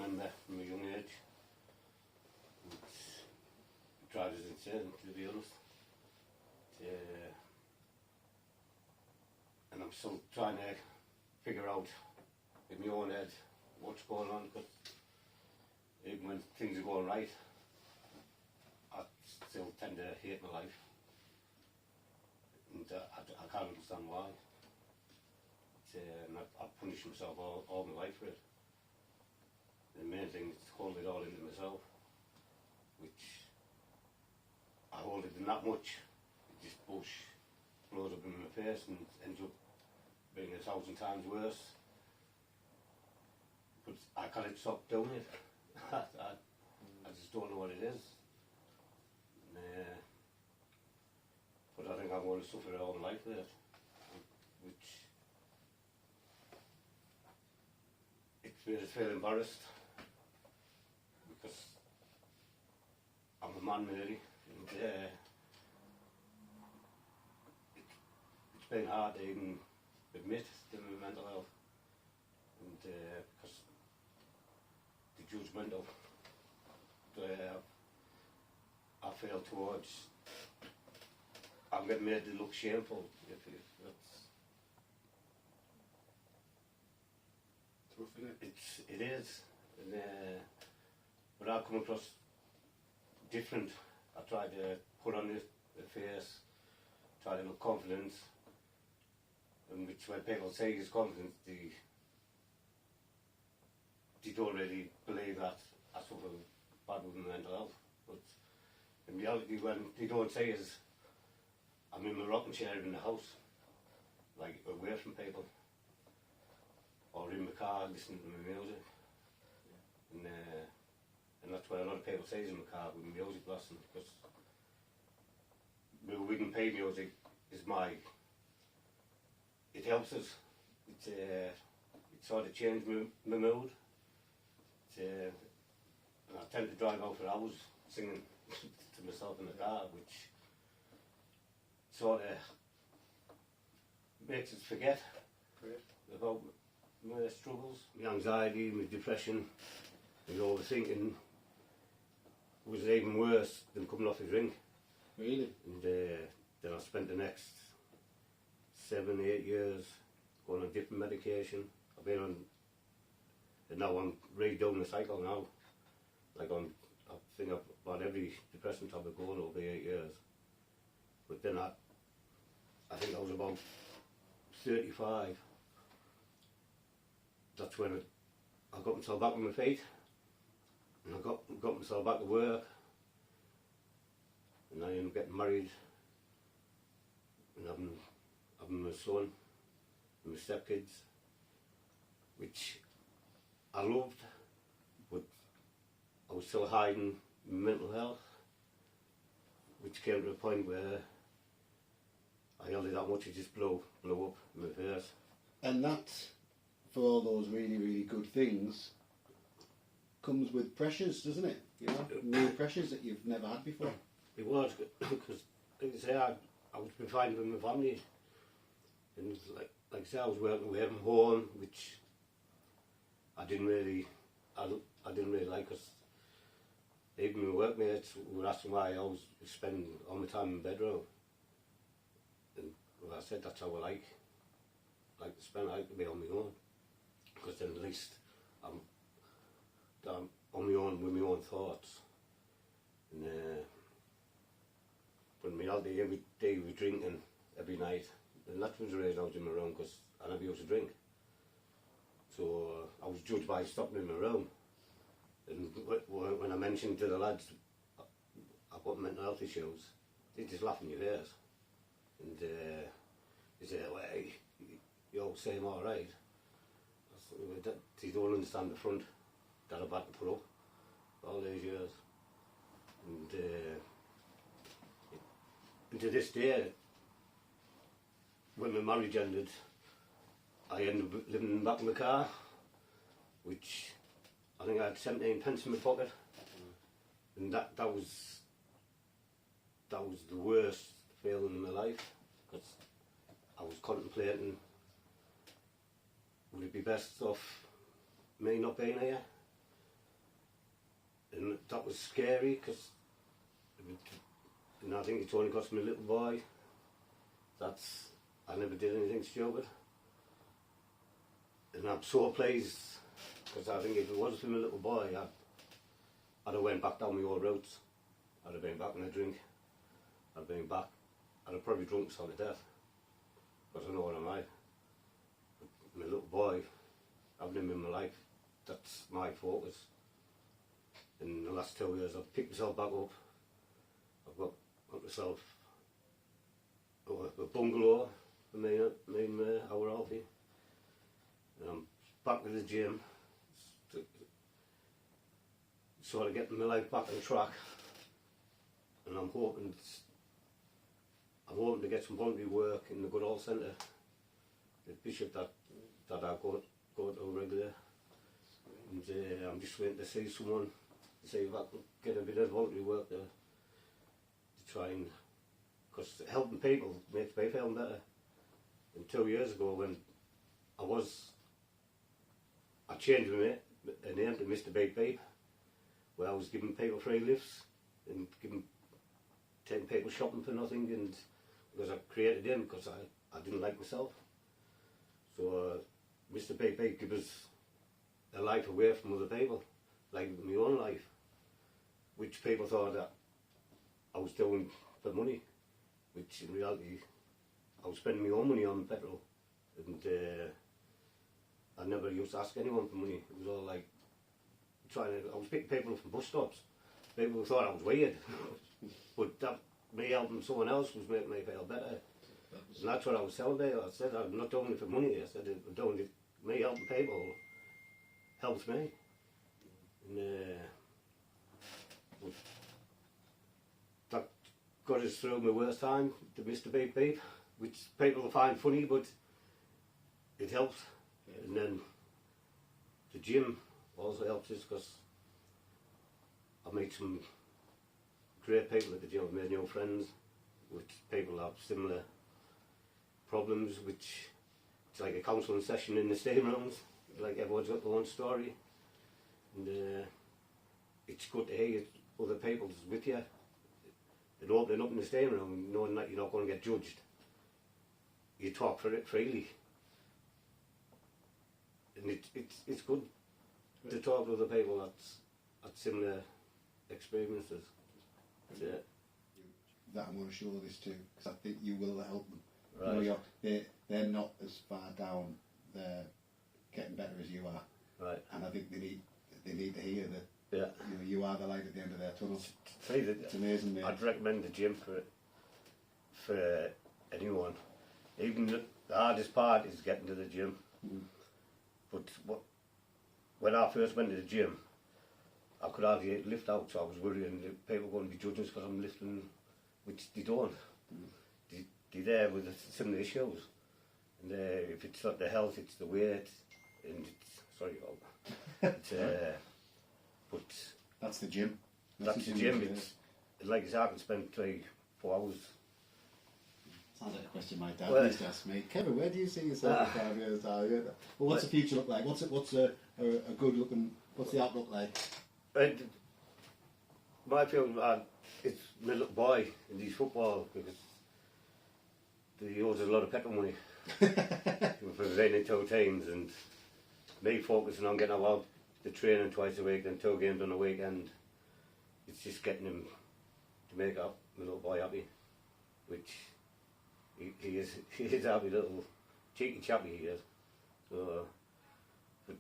remember from a young age. It drives us insane, to be honest. And I'm still trying to figure out in my own head what's going on, because even when things are going right, I still tend to hate my life. And I can't understand why. And I've punished myself all my life for it. The main thing is to hold it all into myself, which I hold it in that much. This bush blows up in my face and ends up being 1,000 times worse. But I can't stop doing it. I just don't know what it is. But I think I'm going to suffer all my life with it, which it made us feel embarrassed, because I'm a man really, and it's been hard to even admit to my mental health, and because the judgmental I feel towards, I'm getting made to look shameful, if that's... Tough, isn't it? It is, and, but I come across different. I try to put on the face, try to look confident, and which when people say is confidence, they don't really believe that I suffer bad with my mental health. But in reality, when they don't say is, I'm in my rocking chair in the house, like away from people, or in my car listening to my music, and that's what a lot of people say is in my car with music blasting, because the Wigan Pay music is it helps us. It sort of changed my mood. And I tend to drive out for hours singing to myself in the car, which sort of makes us forget about my struggles, my anxiety, my depression, and overthinking was even worse than coming off a drink. Really? And then I spent the next 7-8 years going on different medication. I've been on, and now I'm redoing the cycle now. Like I think I've had every depressant tablet going over 8 years. But then I think I was about 35. That's when I got myself back on my feet, and I got myself back to work, and I ended up getting married and having my son and my stepkids, which I loved, but I was still hiding my mental health, which came to a point where I held it that much it just blew up in my face. And that, for all those really, really good things, comes with pressures, doesn't it? You know, new pressures that you've never had before. It was, because, like I say, I was confined with my family, and like I say, I was working away from home, which I didn't really like, because even my workmates were asking why I always spend all my time in the bedroom, and well, I said that's how I like to spend. I like to be on my own, because then at least I'm on my own with my own thoughts. And but in reality, every day we were drinking every night, and that was the reason I was in my room, because I never used to drink. So I was judged by stopping in my room. And when I mentioned to the lads I've got mental health issues, they just laugh in your face. And they say, well, you all seem alright. They don't understand the front that I've had to put up all these years. And to this day, when my marriage ended, I ended up living in the back of my car, which I think I had 17 pence in my pocket, and that was the worst feeling in my life, because I was contemplating, would it be best off me not being here, that was scary because, and I think it's only cost me a little boy. I never did anything stupid. And I'm so pleased because I think if it was for my little boy, I'd have went back down my old routes. I'd have been back in a drink. I'd have been back. I'd have probably drunk myself to death because I know what I'm like. But my little boy, having him in my life, that's my focus. In the last 2 years, I've picked myself back up. I've got myself a bungalow for me and our Alfie. And I'm back with the gym, sort of getting my life back on track. And I'm hoping to get some voluntary work in the Goodall Centre, the Bishop that I go to regularly. And I'm just waiting to see someone to see if I can get a bit of voluntary work there to try and, because helping people makes me feel better. And 2 years ago when I changed my name to Mr. Beep Beep, where I was giving people free lifts and taking people shopping for nothing, and because I created him because I didn't like myself. So Mr. Beep Beep gives us a life away from other people, like my own life, which people thought that I was doing for money, which in reality I was spending my own money on petrol, and I never used to ask anyone for money. It was all like I was picking people from bus stops. People thought I was weird, but me helping someone else was making me feel better. And that's what I was telling them. I said, I'm not doing it for money. I said, I'm doing it, me helping people helps me. And that got us through my worst time, to Mr. Beep Beep, which people find funny, but it helps. And then the gym also helps us because I meet some great people at the gym. I've made new friends with people that have similar problems, which it's like a counselling session in the staying rooms. Like everyone's got their own story, and it's good to hear other people's with you and opening up in the staying room, knowing that you're not going to get judged. You talk for it freely, and it's good to talk to other people that's had similar experiences. Yeah. That I'm going to show this to, because I think you will help them. Right. You know, they're not as far down. They're getting better as you are. Right. And I think they need to hear that. Yeah. You know, you are the light at the end of their tunnel. It's amazing, mate. I'd recommend the gym for anyone. Even the hardest part is getting to the gym. Mm. But when I first went to the gym, I could hardly lift out, so I was worrying that people were going to be judging us because I'm lifting, which they don't. Mm. They're there with similar issues. And if it's not the health, it's the weight. And but that's the gym. That's the gym. It's like I said, I can spend 3-4 hours. Sounds like a question my dad used to ask me. Kevin, where do you see yourself in 5 years' time? Well, what's the future look like? What's a good looking? What's the outlook like? My feeling, it's my little boy in these football because he owes a lot of petrol money for training 2 teams, and me focusing on getting out the training twice a week and 2 games on a weekend. It's just getting him to make up my little boy happy, which he is a happy little cheeky chappy he is. So, but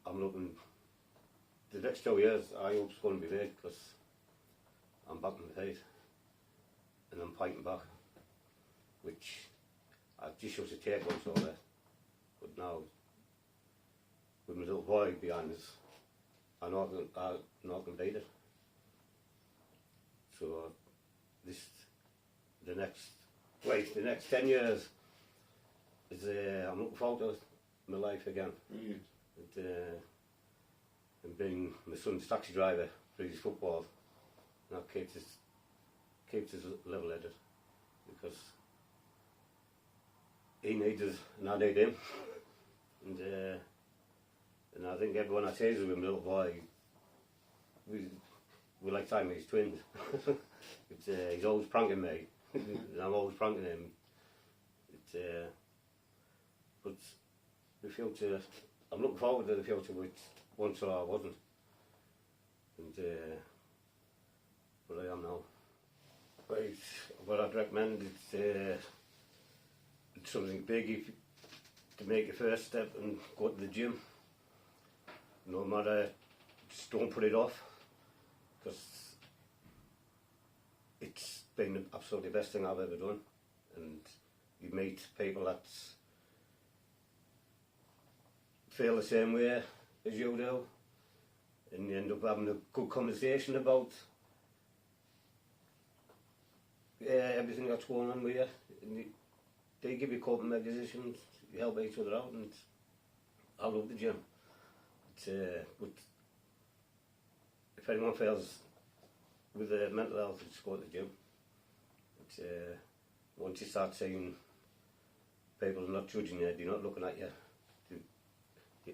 I'm looking. The next 2 years, I hope it's going to be great because I'm back on the feet and I'm fighting back, which I just used to take once all that. But now, with my little boy behind us, I'm not going to beat it. So, the next 10 years is I'm looking forward to my life again. Brilliant. And being my son's taxi driver for his football, that keeps us level-headed because he needs us and I need him. And I think everyone I say is with my little boy, we like Siamese twins. He's always pranking me, and I'm always pranking him. But the future, I'm looking forward to the future, which once I wasn't. And but I am now. Right, what I'd recommend it's something big to make your first step and go to the gym. No matter, just don't put it off, because it's been absolutely the best thing I've ever done. And you meet people that feel the same way as you do, and you end up having a good conversation about everything that's going on with you. And they give you coping mechanisms, you help each other out, and I love the gym. But if anyone fails with mental health, just go to the gym. Once you start seeing people not judging you, they're not looking at you.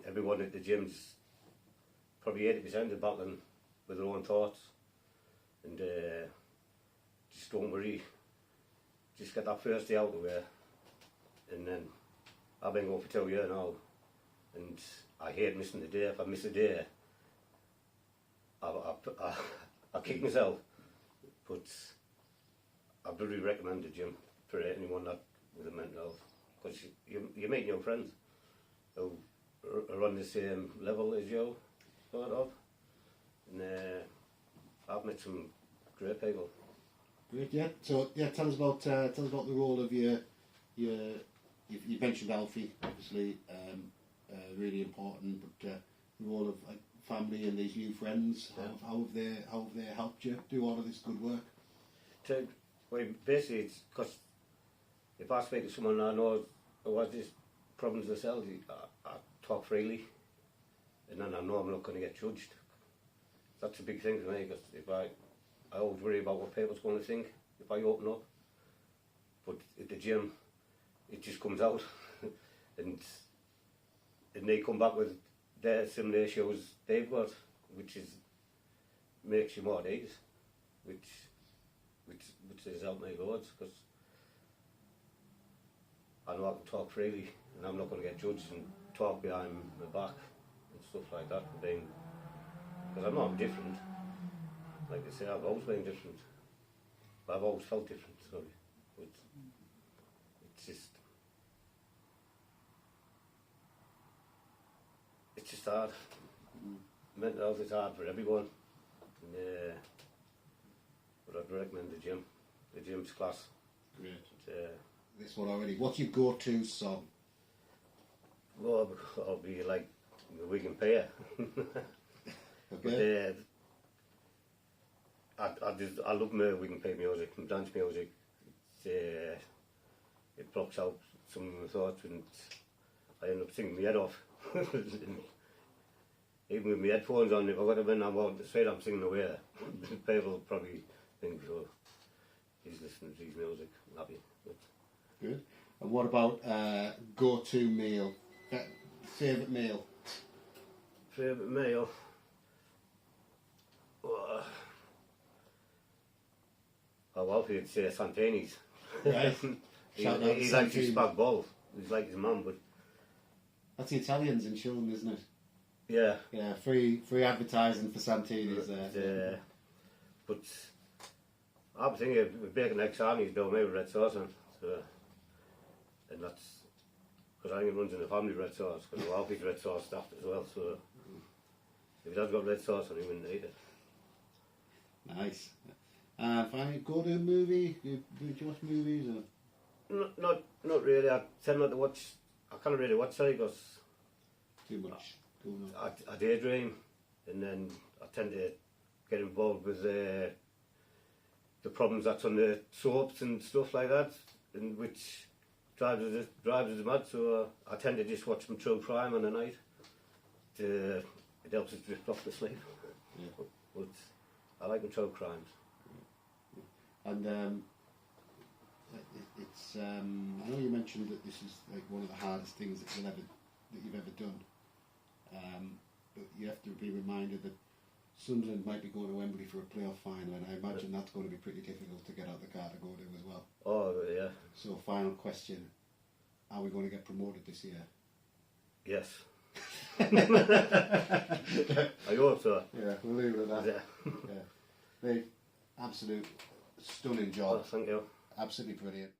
Everyone at the gym's probably 80% are battling with their own thoughts, and just don't worry. Just get that first day out of the way, and then I've been going for 2 years now, and I hate missing the day. If I miss a day, I kick myself. But I really recommend the gym for anyone that with a mental health, because you meet new friends who are on the same level as you, sort of. And I've met some great people. Great, yeah. So yeah, tell us about the role of your you mentioned Alfie, obviously, really important, but the role of like family and these new friends. Yeah. How have they helped you do all of this good work? Well, basically, it's because if I speak to someone I know who has these problems themselves, I talk freely, and then I know I'm not going to get judged. That's a big thing for me, because if I always worry about what people's going to think if I open up. But at the gym, it just comes out, and they come back with their similar issues they've got, which makes you more at ease, which has helped me loads, because I know I can talk freely, and I'm not going to get judged and talk behind my back and stuff like that. Because I know I'm different. Like I say, I've always been different. But I've always felt different, sorry. But it's just hard. Mental health is hard for everyone. And, but I'd recommend the gym. The gym's class. Great. This one already. What's your go-to song? Well, I'll be like the Wigan Pair. Okay. But I love my Wigan Pair music and dance music. It blocks out some of my thoughts, and I end up singing my head off. Even with my headphones on, if I got them in, I'm out the street, I'm singing away. People will probably think, oh, he's listening to his music, I'm happy. But good. And what about go-to meal? Favourite meal? Favourite meal? Well, he'd say Santini's. Right. he likes his spag bol. He's like his mum, but that's the Italians in Chilton, isn't it? yeah. Yeah, free advertising for Santini's there. But I'm thinking with bacon egg sarnies down there with red sauce on. So, and that's because I think it runs in the family red sauce, because Alfie's red sauce stuffed as well. So if it has got red sauce on, he wouldn't eat it. Nice. Finally, go to a movie. Do you watch movies? Or? Not really. I tend not to watch. I can't really watch it because Too much going on. I daydream, and then I tend to get involved with the problems that's on the soaps and stuff like that, and which drives us mad. So I tend to just watch some true crime on the night. It helps us drift off to sleep. Yeah. But I like the true crimes. And it's I know you mentioned that this is like one of the hardest things that you've ever done. But you have to be reminded that Sunderland might be going to Wembley for a playoff final, and I imagine that's going to be pretty difficult to get out the car to go to as well. Oh, yeah. So, final question. Are we going to get promoted this year? Yes. I hope so. Yeah, we'll leave it at that. Yeah. Yeah. Mate, absolute stunning job. Oh, thank you. Absolutely brilliant.